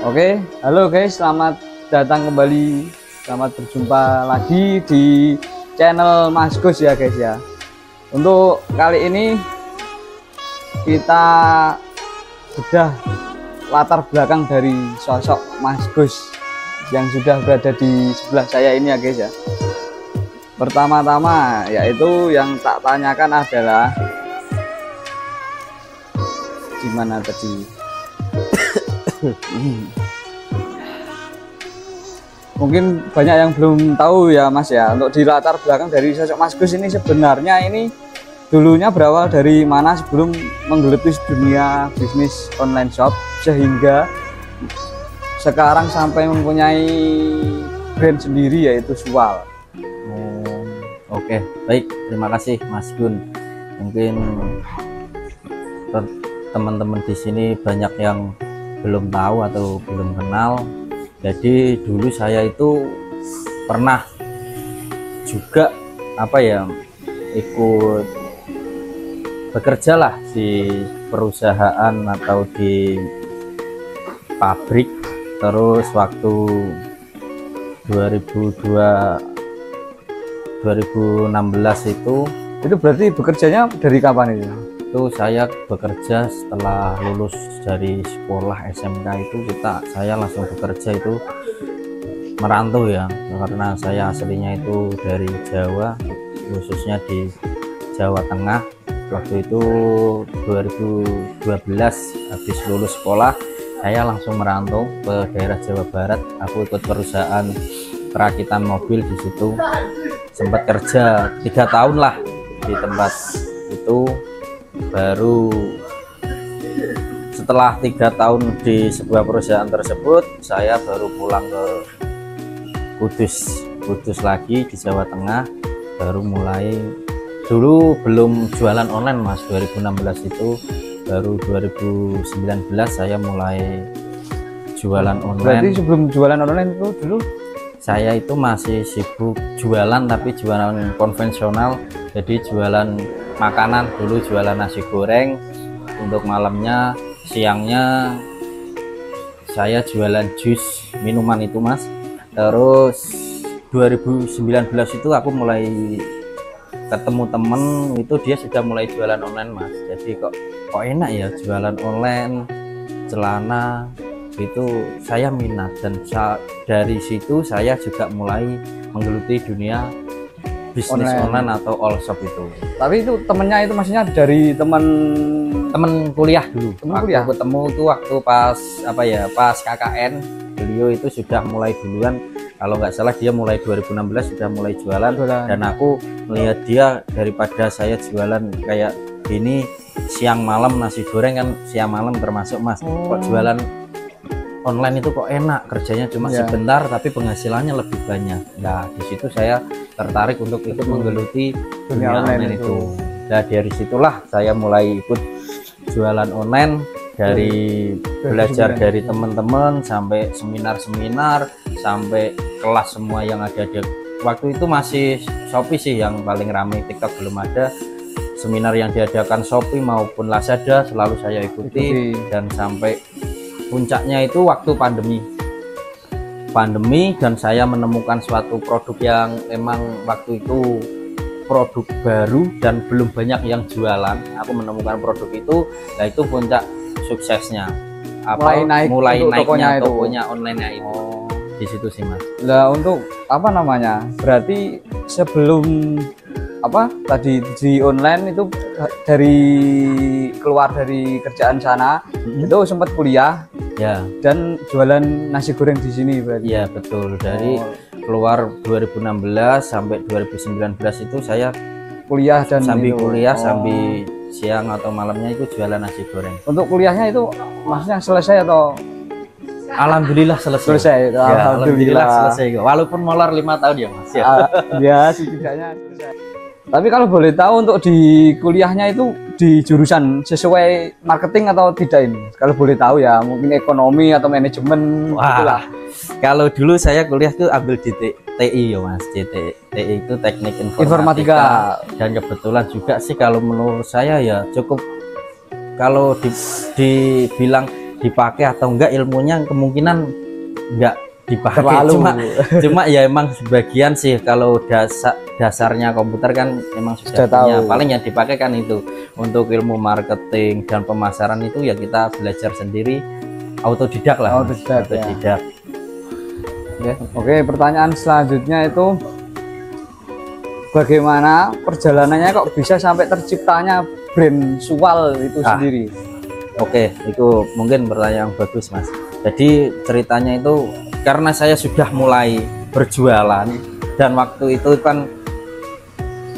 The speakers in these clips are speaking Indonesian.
Oke, halo guys, selamat datang kembali, selamat berjumpa lagi di channel Mas Gus ya guys ya. Untuk kali ini kita bedah latar belakang dari sosok Mas Gus yang sudah berada di sebelah saya ini ya guys ya. Pertama-tama yaitu yang tak tanyakan adalah gimana tadi. Mungkin banyak yang belum tahu ya Mas ya, untuk di latar belakang dari sosok Mas Gus ini sebenarnya ini dulunya berawal dari mana sebelum menggeluti dunia bisnis online shop sehingga sekarang sampai mempunyai brand sendiri yaitu Sual. Oke, baik, terima kasih Mas Gun. Mungkin teman-teman di sini banyak yang belum tahu atau belum kenal. Jadi dulu saya itu pernah juga ikut bekerja lah di perusahaan atau di pabrik. Terus waktu 2016 itu berarti bekerjanya dari kapan itu? Itu saya bekerja setelah lulus dari sekolah SMK itu saya langsung bekerja itu merantau ya, karena saya aslinya itu dari Jawa, khususnya di Jawa Tengah. Waktu itu 2012 habis lulus sekolah saya langsung merantau ke daerah Jawa Barat. Aku ikut perusahaan perakitan mobil di situ, sempat kerja 3 tahun lah di tempat itu. Baru setelah 3 tahun di sebuah perusahaan tersebut, saya baru pulang ke Kudus lagi di Jawa Tengah. Baru mulai, dulu belum jualan online Mas, 2016 itu, baru 2019 saya mulai jualan online. Berarti sebelum jualan online itu dulu saya itu masih sibuk jualan, tapi jualan konvensional, jadi jualan makanan. Dulu jualan nasi goreng untuk malamnya, siangnya saya jualan jus minuman itu Mas. Terus 2019 itu aku mulai ketemu temen, itu dia sudah mulai jualan online Mas. Jadi kok enak ya jualan online celana itu, saya minat, dan dari situ saya juga mulai menggeluti dunia bisnis online atau all shop itu. Tapi itu temennya itu maksudnya dari teman kuliah dulu. Kuliah ketemu tuh waktu pas KKN, beliau itu sudah mulai duluan, kalau nggak salah dia mulai 2016 sudah mulai jualan. Dan aku melihat dia, daripada saya jualan kayak gini siang malam, nasi goreng kan siang malam termasuk Mas, kok jualan online itu kok enak, kerjanya cuma sebentar tapi penghasilannya lebih banyak. Nah di situ saya tertarik untuk ikut menggeluti dunia online itu. Nah dari situlah saya mulai ikut jualan online, dari belajar dari teman-teman sampai seminar-seminar, sampai kelas semua yang ada di waktu itu. Masih Shopee sih yang paling ramai, TikTok belum ada. Seminar yang diadakan Shopee maupun Lazada selalu saya ikuti. Dan sampai puncaknya itu waktu pandemi, dan saya menemukan suatu produk yang emang waktu itu produk baru dan belum banyak yang jualan. Aku menemukan produk itu, nah itu puncak suksesnya, mulai naiknya tokonya online-nya itu. Di situ sih Mas. Lah untuk berarti sebelum tadi di online itu, dari keluar dari kerjaan sana itu sempat kuliah ya, dan jualan nasi goreng di sini berarti. Ya betul, dari keluar 2016 sampai 2019 itu saya kuliah, dan sambil siang atau malamnya itu jualan nasi goreng. Untuk kuliahnya itu maksudnya selesai atau? Alhamdulillah selesai. Ya, alhamdulillah selesai, walaupun molor 5 tahun ya Mas ya. Ya setidaknya selesai. Tapi kalau boleh tahu, untuk di kuliahnya itu di jurusan sesuai marketing atau tidak ini? Kalau boleh tahu ya, mungkin ekonomi atau manajemen. Wah, kalau dulu saya kuliah tuh ambil di TI ya Mas. TI itu teknik informatika. Dan kebetulan juga sih kalau menurut saya ya cukup, kalau dibilang dipakai atau enggak, ilmunya kemungkinan enggak dipakai. Terlalu. Cuma ya emang sebagian sih, kalau dasarnya komputer kan emang sudah punya. tahu. Paling yang dipakai kan itu untuk ilmu marketing dan pemasaran itu ya kita belajar sendiri, autodidak lah. Autodidak, Autodidak. Ya. Oke, pertanyaan selanjutnya itu bagaimana perjalanannya kok bisa sampai terciptanya brand Suwal itu sendiri? Oke, itu mungkin pertanyaan yang bagus, Mas. Jadi ceritanya itu karena saya sudah mulai berjualan, dan waktu itu kan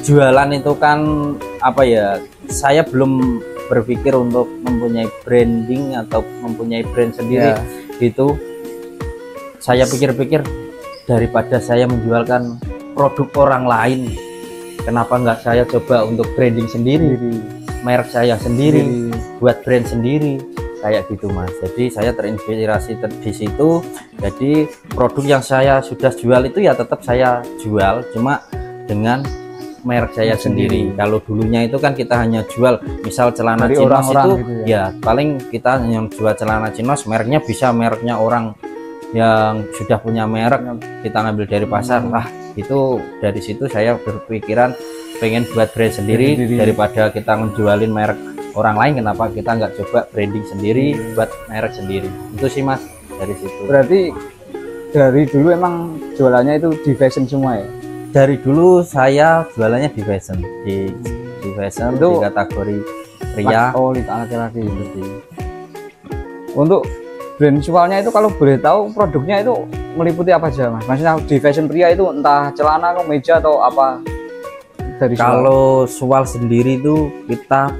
jualan itu kan apa ya, saya belum berpikir untuk mempunyai branding atau mempunyai brand sendiri. Itu saya pikir-pikir, daripada saya menjualkan produk orang lain, kenapa nggak saya coba untuk branding sendiri, merek saya sendiri, buat brand sendiri, kayak gitu, Mas. Jadi saya terinspirasi di situ. Jadi produk yang saya sudah jual itu ya tetap saya jual, cuma dengan merek saya sendiri. Kalau dulunya itu kan kita hanya jual misal celana dari chinos itu gitu ya paling kita yang jual celana chinos, mereknya bisa mereknya orang yang sudah punya merek, kita ngambil dari pasar. Itu dari situ saya berpikiran pengen buat brand sendiri. Daripada kita ngejualin merek orang lain, kenapa kita nggak coba branding sendiri, buat merek sendiri. Itu sih, Mas, dari situ. Berarti dari dulu emang jualannya itu di fashion semua ya? Dari dulu saya jualannya di fashion, di fashion itu, di kategori pria. Oh, laki-laki. Untuk brand Suwalnya itu kalau boleh tahu produknya itu meliputi apa aja, Mas? Maksudnya di fashion pria itu entah celana, kemeja atau apa dari Suwal? Kalau Suwal sendiri itu kita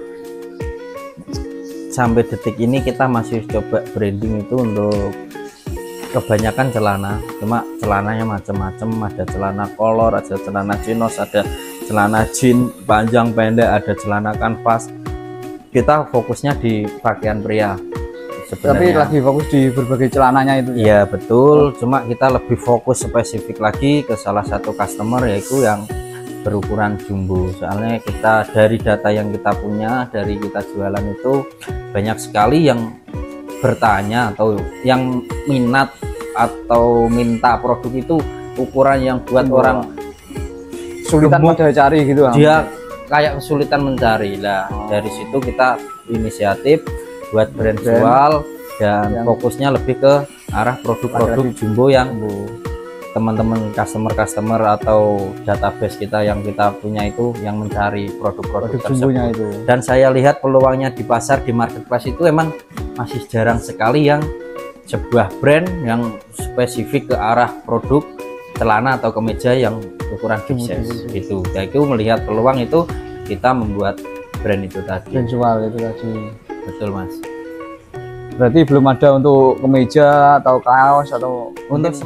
sampai detik ini kita masih coba branding itu untuk kebanyakan celana, cuma celananya macam-macam, ada celana kolor, ada celana chinos, ada celana jean panjang pendek, ada celana kanvas. Kita fokusnya di pakaian pria sebenarnya. Tapi lagi fokus di berbagai celananya itu ya? Iya betul, cuma kita lebih fokus spesifik lagi ke salah satu customer, yaitu yang berukuran jumbo. Soalnya kita dari data yang kita punya, dari kita jualan itu banyak sekali yang bertanya atau yang minat atau minta produk itu ukuran yang buat orang sulitan pada cari gitu. Dia kayak kesulitan mencari lah. Dari situ kita inisiatif buat brand Suwal, dan fokusnya lebih ke arah produk-produk jumbo yang teman-teman customer atau database kita yang kita punya itu yang mencari produk-produk tersebut itu. Dan saya lihat peluangnya di pasar, di marketplace itu emang masih jarang sekali yang sebuah brand yang spesifik ke arah produk celana atau kemeja yang ukuran big size gitu. Jadi melihat peluang itu kita membuat brand itu tadi. Brand Suwal itu tadi. Betul, Mas. Berarti belum ada untuk kemeja atau kaos atau untuk